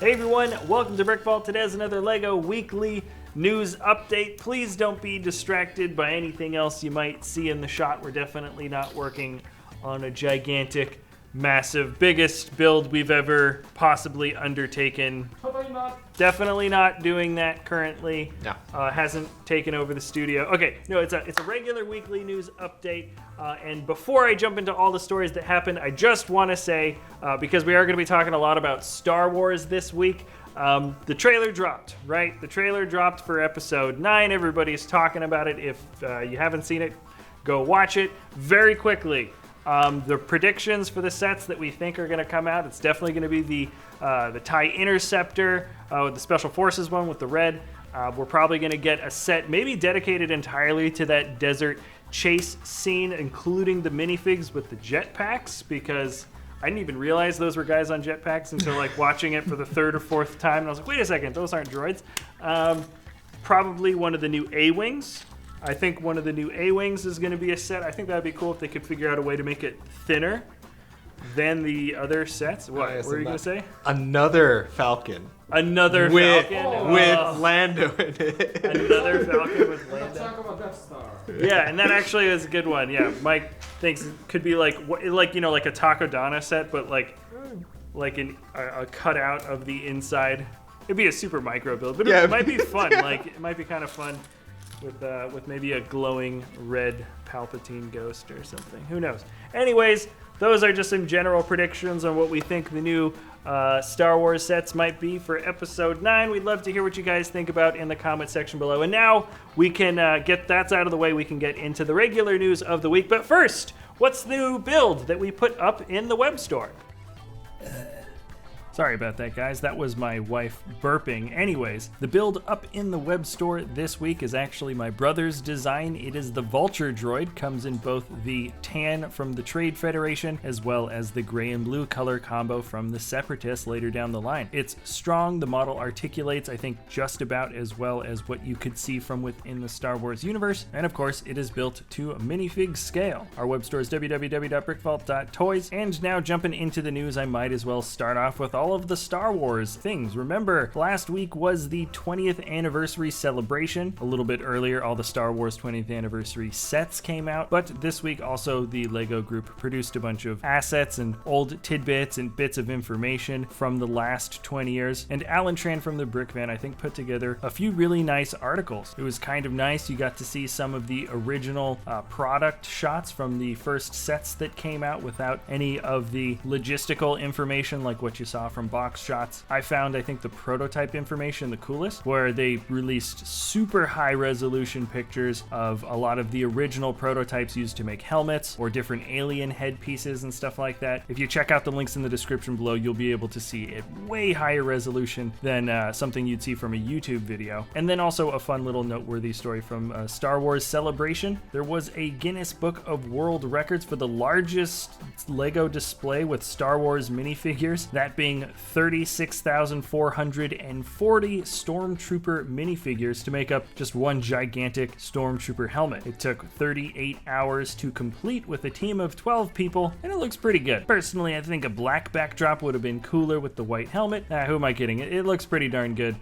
Hey everyone, welcome to BrickVault. Today is another LEGO weekly news update. Please don't be distracted by anything else you might see in the shot. We're definitely not working on a gigantic, massive, biggest build we've ever possibly undertaken. Definitely not doing that currently. No. Hasn't taken over the studio. Okay, no, it's a regular weekly news update. And before I jump into all the stories that happened, I just want to say, because we are going to be talking a lot about Star Wars this week, the trailer dropped, right? The trailer dropped for episode 9. Everybody's talking about it. If you haven't seen it, go watch it very quickly. The predictions for the sets that we think are going to come out, it's definitely going to be the TIE Interceptor, with the Special Forces one with the red. We're probably going to get a set maybe dedicated entirely to that desert chase scene, including the minifigs with the jetpacks, because I didn't even realize those were guys on jetpacks until like watching it for the third or fourth time, and I was like, wait a second, those aren't droids. Probably one of the new A-Wings. I think one of the new A-Wings is going to be a set. I think that would be cool if they could figure out a way to make it thinner than the other sets. What were you going to say? Another Falcon. Another Falcon? With Lando in it. Another Falcon with Lando. Let's talk about Death Star. Yeah, and that actually is a good one. Yeah, Mike thinks it could be like a Takodana set, but like a cutout of the inside. It'd be a super micro build, but it might be fun. Like it might be kind of fun with maybe a glowing red Palpatine ghost or something. Who knows? Anyways, those are just some general predictions on what we think the new Star Wars sets might be for Episode 9. We'd love to hear what you guys think about in the comment section below. And now we can get that out of the way. We can get into the regular news of the week. But first, what's the new build that we put up in the web store? Sorry about that, guys. That was my wife burping. Anyways, the build up in the web store this week is actually my brother's design. It is the Vulture droid. Comes in both the tan from the Trade Federation as well as the gray and blue color combo from the Separatists later down the line. It's strong. The model articulates, I think, just about as well as what you could see from within the Star Wars universe. And of course, it is built to a minifig scale. Our web store is www.brickvault.toys. And now jumping into the news, I might as well start off with all of the Star Wars things. Remember, last week was the 20th anniversary celebration. A little bit earlier, all the Star Wars 20th anniversary sets came out, but this week also the LEGO group produced a bunch of assets and old tidbits and bits of information from the last 20 years, and Alan Tran from the Brick Van, I think, put together a few really nice articles. It was kind of nice. You got to see some of the original product shots from the first sets that came out without any of the logistical information like what you saw from box shots. I found, I think, the prototype information the coolest, where they released super high resolution pictures of a lot of the original prototypes used to make helmets or different alien headpieces and stuff like that. If you check out the links in the description below, you'll be able to see it way higher resolution than something you'd see from a YouTube video. And then also a fun little noteworthy story from Star Wars Celebration. There was a Guinness Book of World Records for the largest LEGO display with Star Wars minifigures, that being 36,440 Stormtrooper minifigures to make up just one gigantic Stormtrooper helmet. It took 38 hours to complete with a team of 12 people, and it looks pretty good. Personally, I think a black backdrop would have been cooler with the white helmet. Who am I kidding? It looks pretty darn good.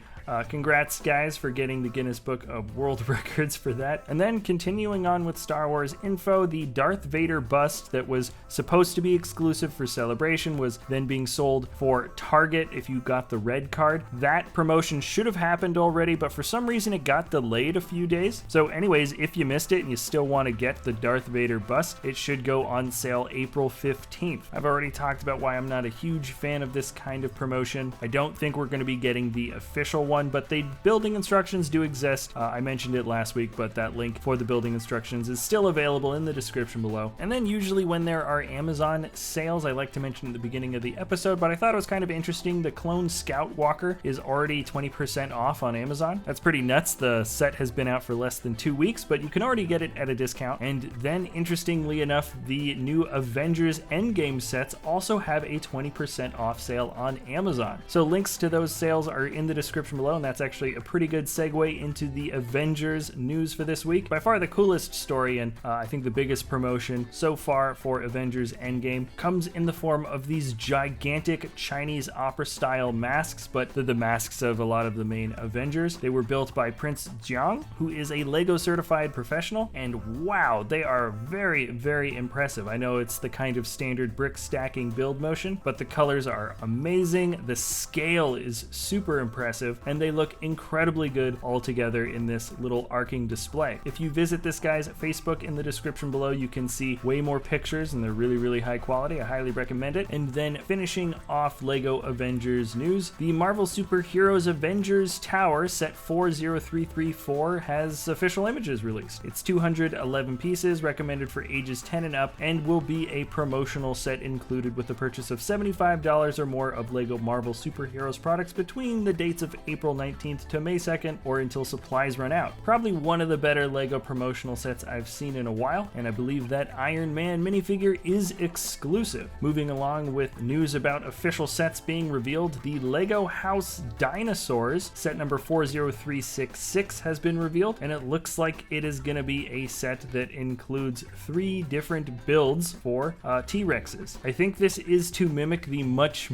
Congrats, guys, for getting the Guinness Book of World Records for that. And then continuing on with Star Wars info, the Darth Vader bust that was supposed to be exclusive for Celebration was then being sold for Target if you got the red card. That promotion should have happened already, but for some reason it got delayed a few days. So anyways, if you missed it and you still want to get the Darth Vader bust, it should go on sale April 15th. I've already talked about why I'm not a huge fan of this kind of promotion. I don't think we're going to be getting the official one, but the building instructions do exist. I mentioned it last week, but that link for the building instructions is still available in the description below. And then usually when there are Amazon sales, I like to mention at the beginning of the episode, but I thought it was kind of interesting. The Clone Scout Walker is already 20% off on Amazon. That's pretty nuts. The set has been out for less than 2 weeks, but you can already get it at a discount. And then, interestingly enough, the new Avengers Endgame sets also have a 20% off sale on Amazon. So links to those sales are in the description below. below, and that's actually a pretty good segue into the Avengers news for this week. By far the coolest story, and I think the biggest promotion so far for Avengers Endgame, comes in the form of these gigantic Chinese opera-style masks, but they're the masks of a lot of the main Avengers. They were built by Prince Jiang, who is a LEGO certified professional, and wow, they are very, very impressive. I know it's the kind of standard brick stacking build motion, but the colors are amazing, the scale is super impressive, and they look incredibly good all together in this little arcing display. If you visit this guy's Facebook in the description below, you can see way more pictures, and they're really, really high quality. I highly recommend it. And then finishing off LEGO Avengers news, the Marvel Superheroes Avengers Tower set 40334 has official images released. It's 211 pieces, recommended for ages 10 and up, and will be a promotional set included with the purchase of $75 or more of LEGO Marvel Superheroes products between the dates of April 19th to May 2nd, or until supplies run out. Probably one of the better LEGO promotional sets I've seen in a while, and I believe that Iron Man minifigure is exclusive. Moving along with news about official sets being revealed, the LEGO House Dinosaurs set number 40366 has been revealed, and it looks like it is going to be a set that includes 3 different builds for T-Rexes. I think this is to mimic the much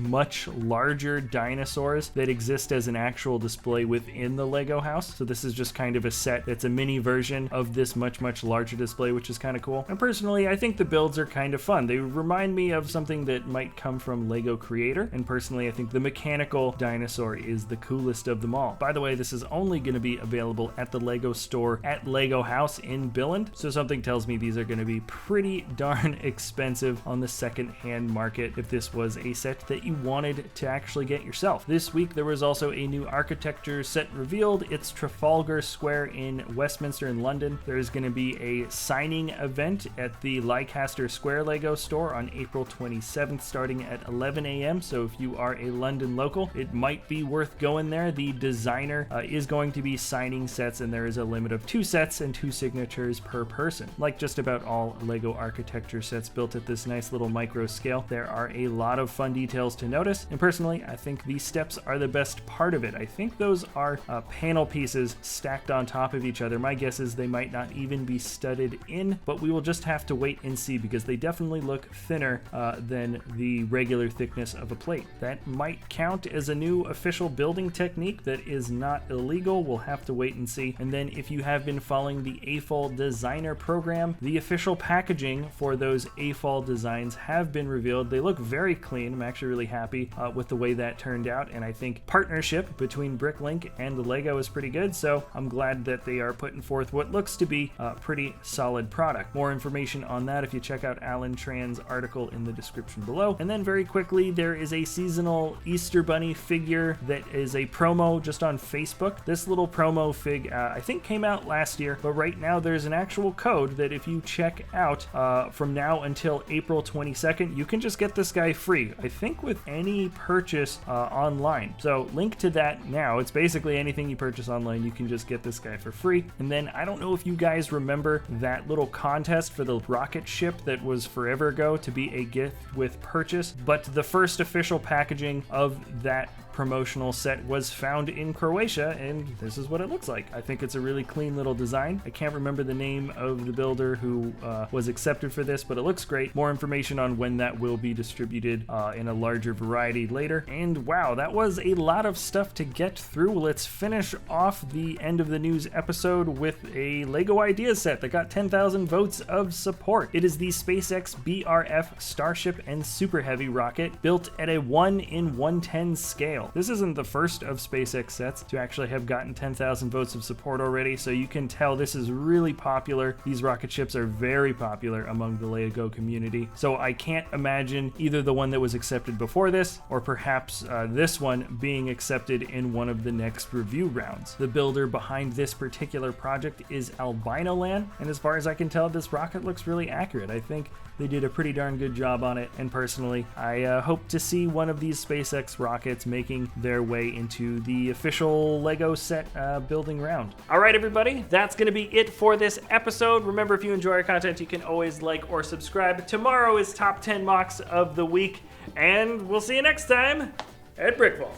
larger dinosaurs that exist as an actual display within the LEGO house. So this is just kind of a set that's a mini version of this much larger display, which is kind of cool. And personally, I think the builds are kind of fun. They remind me of something that might come from LEGO Creator, and personally I think the mechanical dinosaur is the coolest of them all. By the way, this is only going to be available at the LEGO store at LEGO House in Billund, so something tells me these are going to be pretty darn expensive on the second-hand market if this was a set that you wanted to actually get yourself. This week there was also a new Architecture set revealed. It's Trafalgar Square in Westminster in London. There's going to be a signing event at the Leicester Square LEGO store on April 27th starting at 11 a.m. So if you are a London local, it might be worth going there. The designer is going to be signing sets, and there is a limit of 2 sets and 2 signatures per person. Like just about all LEGO Architecture sets built at this nice little micro scale, there are a lot of fun details to notice, and personally I think these steps are the best part of it. I think those are panel pieces stacked on top of each other. My guess is they might not even be studded in, but we will just have to wait and see, because they definitely look thinner than the regular thickness of a plate. That might count as a new official building technique that is not illegal. We'll have to wait and see. And then if you have been following the AFOL designer program, the official packaging for those AFOL designs have been revealed. They look very clean. I'm actually really happy with the way that turned out, and I think partnership between BrickLink and LEGO is pretty good, so I'm glad that they are putting forth what looks to be a pretty solid product. More information on that if you check out Alan Tran's article in the description below. And then very quickly, there is a seasonal Easter Bunny figure that is a promo just on Facebook. This little promo fig I think came out last year, but right now there's an actual code that if you check out from now until April 22nd, you can just get this guy free, I think with any purchase online. So link to that now. It's basically anything you purchase online, you can just get this guy for free. And then I don't know if you guys remember that little contest for the rocket ship that was forever ago to be a gift with purchase, but the first official packaging of that promotional set was found in Croatia, and this is what it looks like. I think it's a really clean little design. I can't remember the name of the builder who was accepted for this, but it looks great. More information on when that will be distributed in a larger variety later. And wow, that was a lot of stuff to get through. Let's finish off the end of the news episode with a LEGO Ideas set that got 10,000 votes of support. It is the Spacex BRF Starship and Super Heavy rocket built at a 1:110 scale. This isn't the first of Spacex sets to actually have gotten 10,000 votes of support already, so you can tell this is really popular. These rocket ships are very popular among the LEGO community, so I can't imagine either the one that was accepted before this, or perhaps this one being accepted in one of the next review rounds. The builder behind this particular project is Albinoland, and as far as I can tell, this rocket looks really accurate. I think they did a pretty darn good job on it, and personally, I hope to see one of these SpaceX rockets making their way into the official LEGO set building round. All right, everybody, that's going to be it for this episode. Remember, if you enjoy our content, you can always like or subscribe. Tomorrow is Top 10 Mocks of the Week, and we'll see you next time at BrickVault.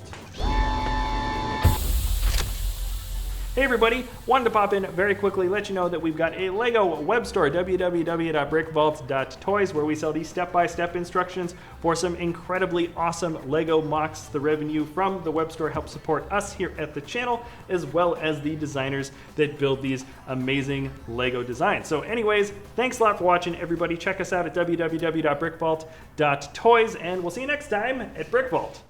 Hey everybody, wanted to pop in very quickly, let you know that we've got a LEGO web store, www.brickvault.toys, where we sell these step-by-step instructions for some incredibly awesome LEGO MOCs. The revenue from the web store helps support us here at the channel, as well as the designers that build these amazing LEGO designs. So anyways, thanks a lot for watching, everybody. Check us out at www.brickvault.toys, and we'll see you next time at BrickVault.